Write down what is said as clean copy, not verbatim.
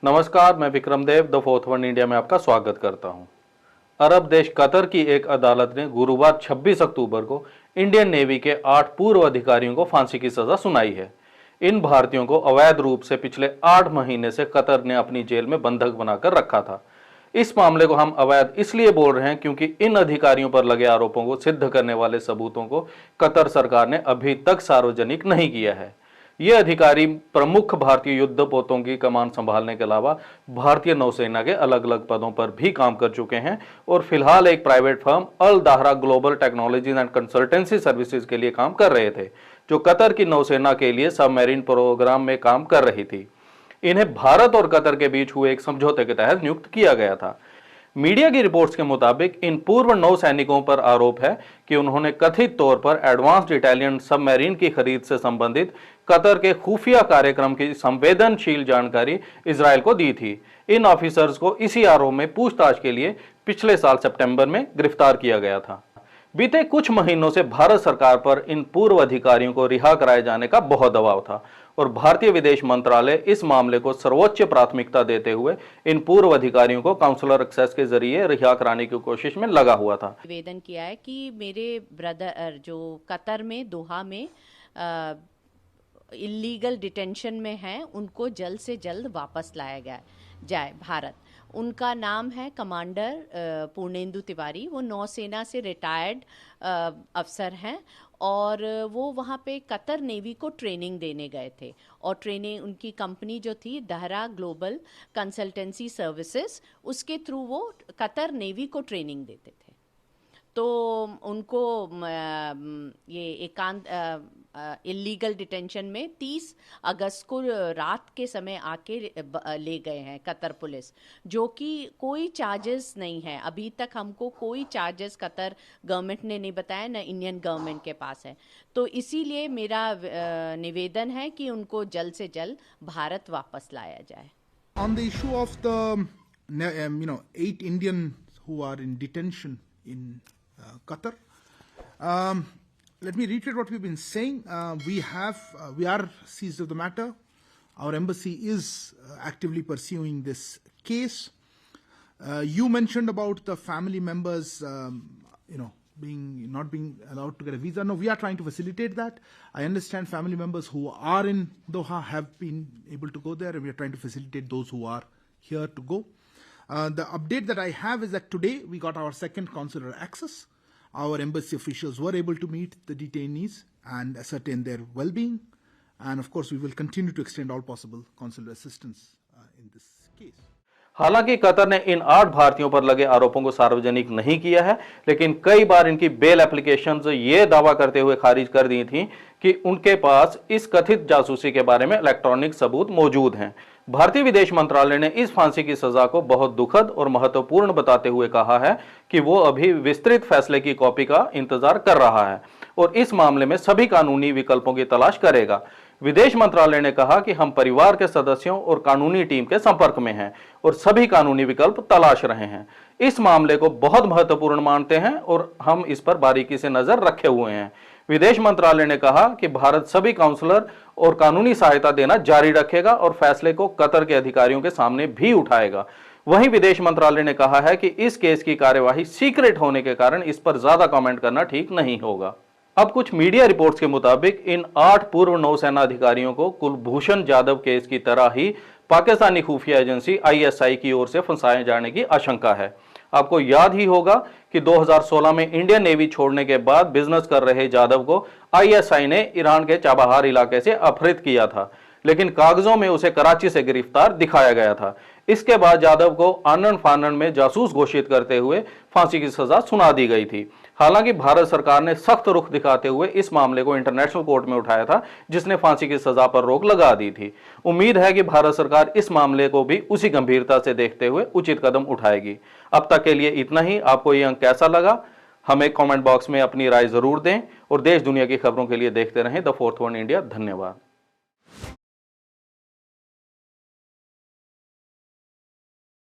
नमस्कार, मैं विक्रम देव the fourth one India में आपका स्वागत करता हूं। अरब देश कतर की एक अदालत ने गुरुवार 26 अक्टूबर को इंडियन नेवी के 8 पूर्व अधिकारियों को फांसी की सजा सुनाई है। इन भारतीयों को अवैध रूप से पिछले 8 महीने से कतर ने अपनी जेल में बंधक बनाकर रखा था। इस मामले को हम अवैध इसलिए बोल रहे हैं क्योंकि इन अधिकारियों पर लगे आरोपों को सिद्ध करने वाले सबूतों को कतर सरकार ने अभी तक सार्वजनिक नहीं किया है। ये अधिकारी प्रमुख भारतीय युद्धपोतों की कमान संभालने के अलावा भारतीय नौसेना के अलग अलग पदों पर भी काम कर चुके हैं और फिलहाल एक private firm Al Dahra Global Technologies and Consultancy Services के लिए काम कर रहे थे, जो कतर की नौसेना के लिए सबमरीन प्रोग्राम में काम कर रही थी। इन्हें भारत और कतर के बीच हुए एक समझौते के तहत नियुक्त किया गया था। मीडिया की रिपोर्ट्स के मुताबिक इन पूर्व नौ सैनिकों पर आरोप है कि उन्होंने कथित तौर पर एडवांस्ड इटालियन सबमरीन की खरीद से संबंधित कतर के खुफिया कार्यक्रम की संवेदनशील जानकारी इजरायल को दी थी। इन ऑफिसर्स को इसी आरोप में पूछताछ के लिए पिछले साल सितंबर में गिरफ्तार किया गया था। बीते कुछ महीनों से भारत सरकार पर इन पूर्व अधिकारियों को रिहा कराए जाने का बहुत दबाव था और भारतीय विदेश मंत्रालय इस मामले को सर्वोच्च प्राथमिकता देते हुए इन पूर्व अधिकारियों को काउंसलर एक्सेस के जरिए रिहा कराने की कोशिश में लगा हुआ था। निवेदन किया है कि मेरे ब्रदर जो कतर में दोहा में इलीगल डिटेंशन में हैं, उनको जल्द से जल्द वापस लाया जाए भारत। उनका नाम है कमांडर पूर्णेंदु तिवारी। वो नौसेना से रिटायर्ड अफसर हैं और वो वहाँ पे कतर नेवी को ट्रेनिंग देने गए थे और ट्रेनिंग उनकी कंपनी जो थी दाहरा ग्लोबल कंसल्टेंसी सर्विसेज, उसके थ्रू वो कतर नेवी को ट्रेनिंग देते थे। तो उनको ये एकांत इलीगल डिटेंशन में 30 अगस्त को रात के समय आके ले गए हैं कतर पुलिस, जो कि कोई चार्जेस नहीं है। अभी तक हमको कोई चार्जेस कतर गवर्नमेंट ने नहीं बताया, न इंडियन गवर्नमेंट के पास है। तो इसीलिए मेरा निवेदन है कि उनको जल्द से जल्द भारत वापस लाया जाए। On the issue of the 8 Indians who are in detention in Qatar, let me reiterate what we've been saying. We are seized of the matter. Our embassy is actively pursuing this case. You mentioned about the family members, not being allowed to get a visa. No, we are trying to facilitate that. I understand family members who are in Doha have been able to go there, and we are trying to facilitate those who are here to go. The update that I have is that today we got our second consular access. Our embassy officials were able to meet the detainees and ascertain their well-being. And of course, we will continue to extend all possible consular assistance in this case. हालांकि Qatar ने इन 8 भारतीयों पर लगे आरोपों को सार्वजनिक नहीं किया है, लेकिन कई बार इनकी बेल एप्लीकेशंस ये दावा करते हुए खारिज कर दी थी कि उनके पास इस कथित जासूसी के बारे में इलेक्ट्रॉनिक सबूत मौजूद हैं। भारतीय विदेश मंत्रालय ने इस फांसी की सजा को बहुत दुखद और महत्वपूर्ण बताते हुए कहा है कि वो अभी विस्तृत फैसले की कॉपी का इंतजार कर रहा है और इस मामले में सभी कानूनी विकल्पों की तलाश करेगा। विदेश मंत्रालय ने कहा कि हम परिवार के सदस्यों और कानूनी टीम के संपर्क में हैं और सभी कानूनी विकल्प तलाश रहे हैं। इस मामले को बहुत महत्वपूर्ण मानते हैं और हम इस पर बारीकी से नजर रखे हुए हैं। विदेश मंत्रालय ने कहा कि भारत सभी काउंसलर और कानूनी सहायता देना जारी रखेगा और फैसले को कतर के अधिकारियों के सामने भी उठाएगा। वहीं विदेश मंत्रालय ने कहा है कि इस केस की कार्यवाही सीक्रेट होने के कारण इस पर ज्यादा कमेंट करना ठीक नहीं होगा। अब कुछ मीडिया रिपोर्ट्स के मुताबिक इन 8 पूर्व नौसेना अधिकारियों को कुलभूषण जाधव केस की तरह ही पाकिस्तानी खुफिया एजेंसी ISI की ओर से फंसाए जाने की आशंका है। आपको याद ही होगा कि 2016 में इंडियन नेवी छोड़ने के बाद बिजनेस कर रहे जाधव को ISI ने ईरान के चाबहार इलाके से अपहृत किया था, लेकिन कागजों में उसे कराची से गिरफ्तार दिखाया गया था। इसके बाद जाधव को आनन फानन में जासूस घोषित करते हुए फांसी की सजा सुना दी गई थी। हालांकि भारत सरकार ने सख्त रुख दिखाते हुए इस मामले को इंटरनेशनल कोर्ट में उठाया था, जिसने फांसी की सजा पर रोक लगा दी थी। उम्मीद है कि भारत सरकार इस मामले को भी उसी गंभीरता से देखते हुए उचित कदम उठाएगी। अब तक के लिए इतना ही। आपको यह अंक कैसा लगा, हमें कमेंट बॉक्स में अपनी राय जरूर दें और देश दुनिया की खबरों के लिए देखते रहें द फोर्थ वन इंडिया। धन्यवाद।